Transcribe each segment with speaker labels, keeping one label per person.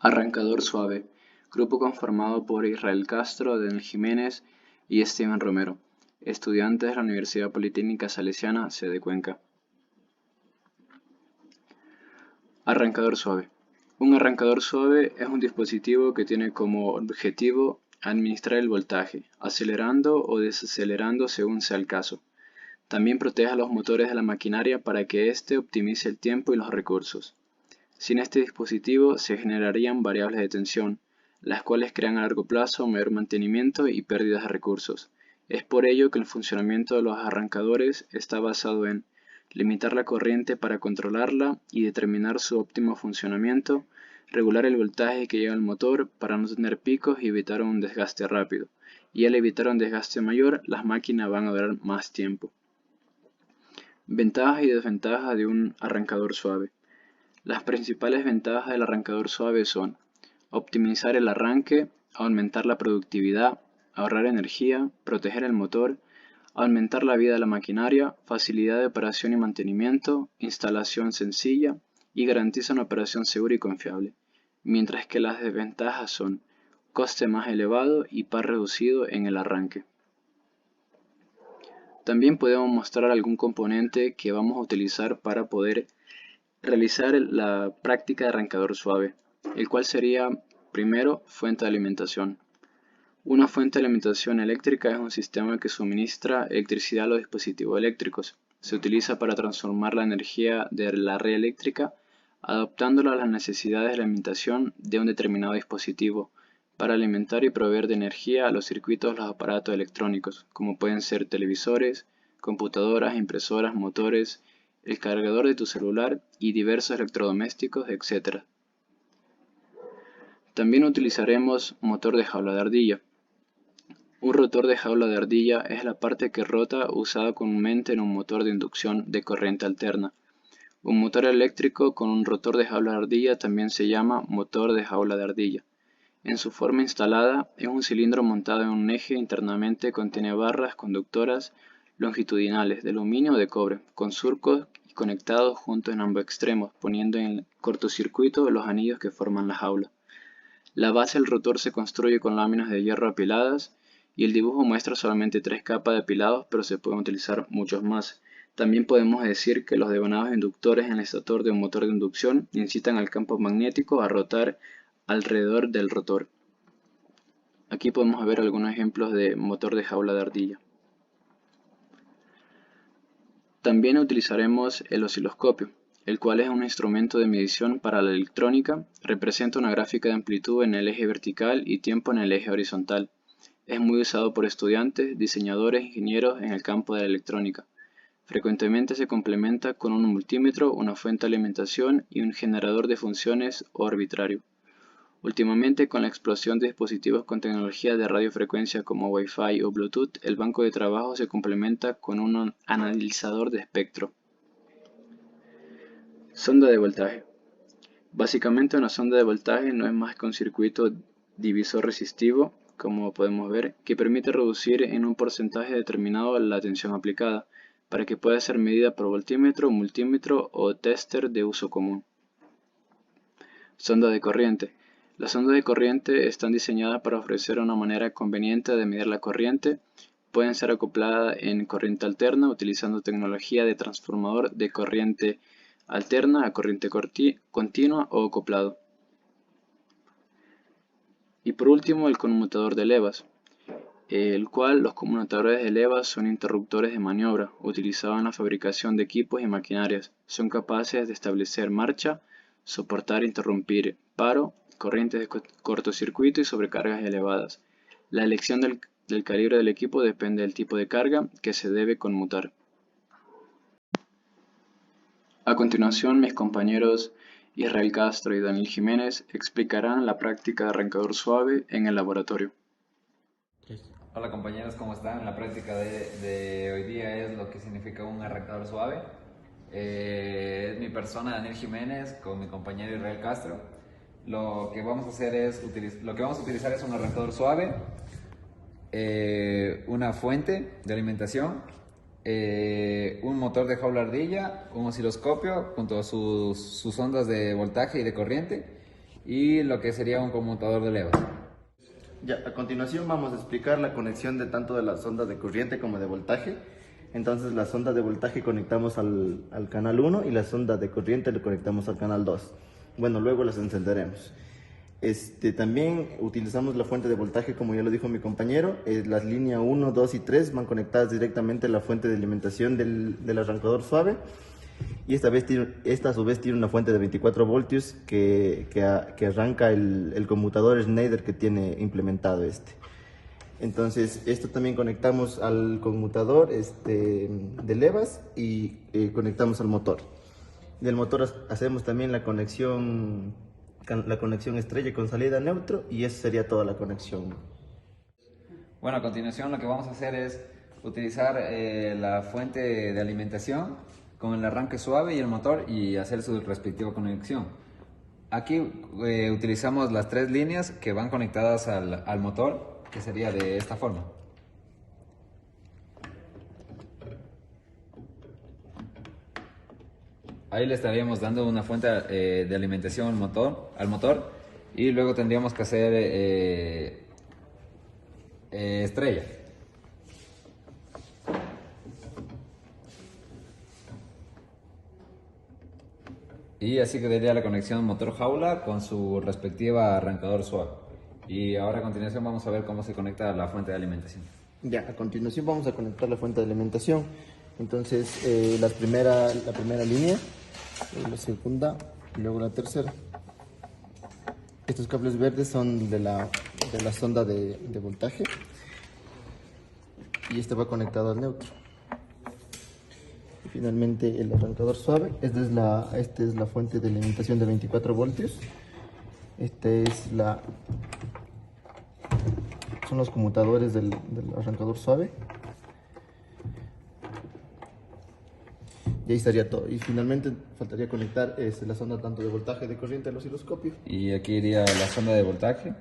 Speaker 1: Arrancador suave, grupo conformado por Israel Castro, Daniel Jiménez y Steven Romero, estudiantes de la Universidad Politécnica Salesiana, sede Cuenca. Arrancador suave. Un arrancador suave es un dispositivo que tiene como objetivo administrar el voltaje, acelerando o desacelerando según sea el caso. También protege a los motores de la maquinaria para que éste optimice el tiempo y los recursos. Sin este dispositivo se generarían variables de tensión, las cuales crean a largo plazo mayor mantenimiento y pérdidas de recursos. Es por ello que el funcionamiento de los arrancadores está basado en limitar la corriente para controlarla y determinar su óptimo funcionamiento, regular el voltaje que llega al motor para no tener picos y evitar un desgaste rápido. Y al evitar un desgaste mayor, las máquinas van a durar más tiempo. Ventajas y desventajas de un arrancador suave. Las principales ventajas del arrancador suave son optimizar el arranque, aumentar la productividad, ahorrar energía, proteger el motor, aumentar la vida de la maquinaria, facilidad de operación y mantenimiento, instalación sencilla y garantiza una operación segura y confiable, mientras que las desventajas son coste más elevado y par reducido en el arranque. También podemos mostrar algún componente que vamos a utilizar para poder realizar la práctica de arrancador suave, el cual sería primero fuente de alimentación. Una fuente de alimentación eléctrica es un sistema que suministra electricidad a los dispositivos eléctricos. Se utiliza para transformar la energía de la red eléctrica adaptándola a las necesidades de la alimentación de un determinado dispositivo para alimentar y proveer de energía a los circuitos de los aparatos electrónicos, como pueden ser televisores, computadoras, impresoras, motores, el cargador de tu celular y diversos electrodomésticos, etc. También utilizaremos motor de jaula de ardilla. Un rotor de jaula de ardilla es la parte que rota usada comúnmente en un motor de inducción de corriente alterna. Un motor eléctrico con un rotor de jaula de ardilla también se llama motor de jaula de ardilla. En su forma instalada es un cilindro montado en un eje internamente contiene barras conductoras longitudinales de aluminio o de cobre, con surcos y conectados juntos en ambos extremos, poniendo en cortocircuito los anillos que forman la jaula. La base del rotor se construye con láminas de hierro apiladas y el dibujo muestra solamente 3 capas de apilados, pero se pueden utilizar muchos más. También podemos decir que los devanados inductores en el estator de un motor de inducción incitan al campo magnético a rotar alrededor del rotor. Aquí podemos ver algunos ejemplos de motor de jaula de ardilla. También utilizaremos el osciloscopio, el cual es un instrumento de medición para la electrónica, representa una gráfica de amplitud en el eje vertical y tiempo en el eje horizontal. Es muy usado por estudiantes, diseñadores, ingenieros en el campo de la electrónica. Frecuentemente se complementa con un multímetro, una fuente de alimentación y un generador de funciones o arbitrario. Últimamente, con la explosión de dispositivos con tecnología de radiofrecuencia como Wi-Fi o Bluetooth, el banco de trabajo se complementa con un analizador de espectro. Sonda de voltaje. Básicamente una sonda de voltaje no es más que un circuito divisor resistivo, como podemos ver, que permite reducir en un porcentaje determinado la tensión aplicada, para que pueda ser medida por voltímetro, multímetro o tester de uso común. Sonda de corriente. Las sondas de corriente están diseñadas para ofrecer una manera conveniente de medir la corriente. Pueden ser acopladas en corriente alterna utilizando tecnología de transformador de corriente alterna a corriente continua o acoplado. Y por último, el conmutador de levas, el cual los conmutadores de levas son interruptores de maniobra utilizados en la fabricación de equipos y maquinarias. Son capaces de establecer marcha, soportar e interrumpir paro, corrientes de cortocircuito y sobrecargas elevadas. La elección del calibre del equipo depende del tipo de carga que se debe conmutar. A continuación, mis compañeros Israel Castro y Daniel Jiménez explicarán la práctica de arrancador suave en el laboratorio.
Speaker 2: Hola compañeros, ¿cómo están? La práctica de hoy día es lo que significa un arrancador suave. Es mi persona Daniel Jiménez con mi compañero Israel Castro. Lo que vamos a hacer es utilizar es un arrancador suave, una fuente de alimentación, un motor de jaula ardilla, un osciloscopio junto a sus ondas de voltaje y de corriente y lo que sería un conmutador de levas.
Speaker 3: Ya, a continuación vamos a explicar la conexión de tanto de las ondas de corriente como de voltaje. Entonces las ondas de voltaje conectamos al canal 1 y las ondas de corriente le conectamos al canal 2. Bueno, luego las encenderemos. También utilizamos la fuente de voltaje, como ya lo dijo mi compañero. Las líneas 1, 2 y 3 van conectadas directamente a la fuente de alimentación del arrancador suave. Y esta a su vez tiene una fuente de 24 voltios que arranca el conmutador Schneider que tiene implementado Entonces, esto también conectamos al conmutador de levas y conectamos al motor. Del motor hacemos también la conexión estrella con salida neutro y esa sería toda la conexión.
Speaker 2: Bueno, a continuación lo que vamos a hacer es utilizar la fuente de alimentación con el arranque suave y el motor y hacer su respectiva conexión. Aquí utilizamos las 3 líneas que van conectadas al motor, que sería de esta forma. Ahí le estaríamos dando una fuente de alimentación al motor y luego tendríamos que hacer estrella. Y así quedaría la conexión motor-jaula con su respectiva arrancador suave. Y ahora a continuación vamos a ver cómo se conecta la fuente de alimentación.
Speaker 3: Ya, a continuación vamos a conectar la fuente de alimentación. Entonces, la primera línea, la segunda y luego la tercera. Estos cables verdes son de la sonda de voltaje y este va conectado al neutro. Y finalmente el arrancador suave, esta es la fuente de alimentación de 24 voltios. Son los conmutadores del arrancador suave. Y ahí estaría todo. Y finalmente faltaría conectar la sonda tanto de voltaje de corriente al osciloscopio.
Speaker 2: Y aquí iría la sonda de voltaje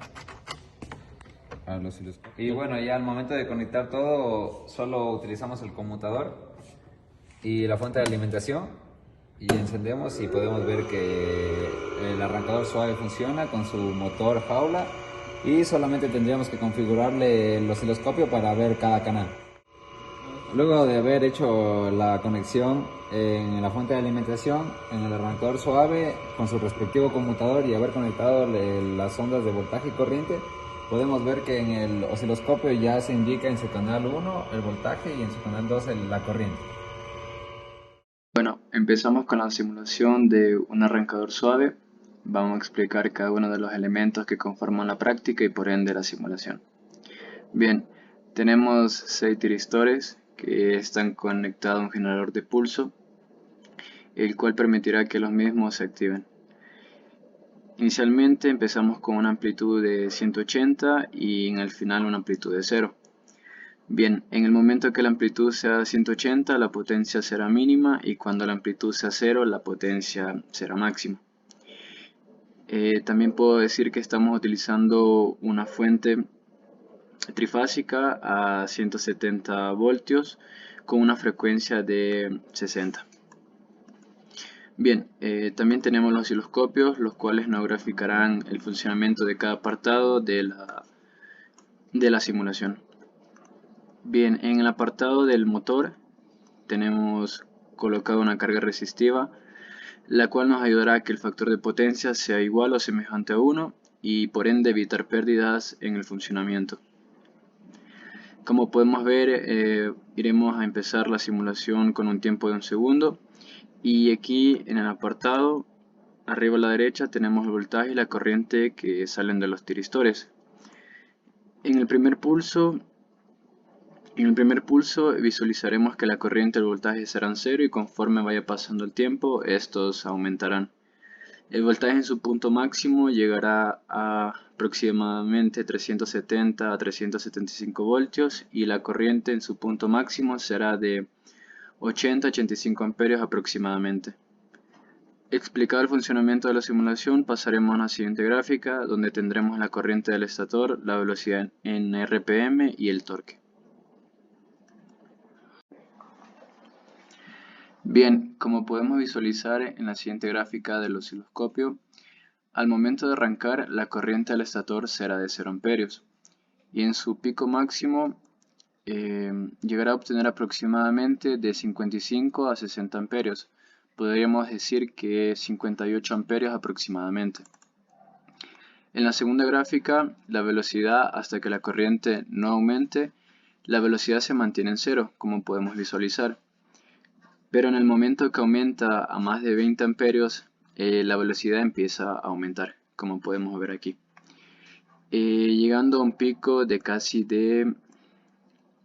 Speaker 2: al osciloscopio. Y bueno, ya al momento de conectar todo, solo utilizamos el conmutador y la fuente de alimentación y encendemos y podemos ver que el arrancador suave funciona con su motor jaula y solamente tendríamos que configurarle el osciloscopio para ver cada canal. Luego de haber hecho la conexión en la fuente de alimentación, en el arrancador suave con su respectivo conmutador y haber conectado las ondas de voltaje y corriente, podemos ver que en el osciloscopio ya se indica en su canal 1 el voltaje y en su canal 2 la corriente.
Speaker 1: Bueno, empezamos con la simulación de un arrancador suave. Vamos a explicar cada uno de los elementos que conforman la práctica y por ende la simulación. Bien, tenemos 6 tiristores que están conectados a un generador de pulso, el cual permitirá que los mismos se activen. Inicialmente empezamos con una amplitud de 180 y en el final una amplitud de 0. Bien, en el momento que la amplitud sea 180, la potencia será mínima y cuando la amplitud sea 0, la potencia será máxima. También puedo decir que estamos utilizando una fuente trifásica a 170 voltios con una frecuencia de 60. Bien, también tenemos los osciloscopios, los cuales nos graficarán el funcionamiento de cada apartado de la simulación. Bien, en el apartado del motor tenemos colocado una carga resistiva, la cual nos ayudará a que el factor de potencia sea igual o semejante a 1 y por ende evitar pérdidas en el funcionamiento. Como podemos ver, iremos a empezar la simulación con un tiempo de 1 segundo y aquí en el apartado arriba a la derecha tenemos el voltaje y la corriente que salen de los tiristores. En el primer pulso visualizaremos que la corriente y el voltaje serán 0 y conforme vaya pasando el tiempo estos aumentarán. El voltaje en su punto máximo llegará a aproximadamente 370 a 375 voltios y la corriente en su punto máximo será de 80 a 85 amperios aproximadamente. Explicado el funcionamiento de la simulación, pasaremos a la siguiente gráfica donde tendremos la corriente del estator, la velocidad en RPM y el torque. Bien, como podemos visualizar en la siguiente gráfica del osciloscopio, Al momento de arrancar, la corriente al estator será de 0 amperios y en su pico máximo llegará a obtener aproximadamente de 55 a 60 amperios. Podríamos decir que 58 amperios aproximadamente. En la segunda gráfica, la velocidad hasta que la corriente no aumente, la velocidad se mantiene en cero, como podemos visualizar. Pero en el momento que aumenta a más de 20 amperios, la velocidad empieza a aumentar, como podemos ver aquí. Llegando a un pico de casi de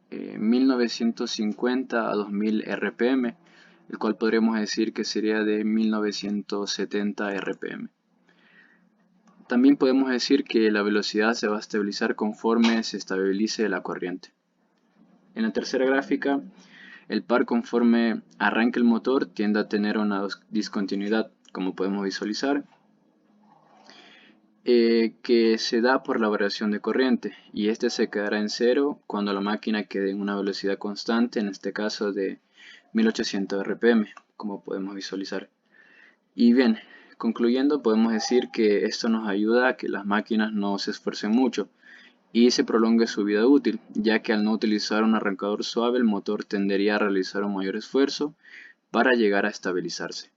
Speaker 1: 1950 a 2000 RPM, el cual podríamos decir que sería de 1970 RPM. También podemos decir que la velocidad se va a estabilizar conforme se estabilice la corriente. En la tercera gráfica, el par conforme arranca el motor tiende a tener una discontinuidad, como podemos visualizar, que se da por la variación de corriente, y este se quedará en cero cuando la máquina quede en una velocidad constante, en este caso de 1800 RPM, como podemos visualizar. Y bien, concluyendo, podemos decir que esto nos ayuda a que las máquinas no se esfuercen mucho y se prolongue su vida útil, ya que al no utilizar un arrancador suave el motor tendería a realizar un mayor esfuerzo para llegar a estabilizarse.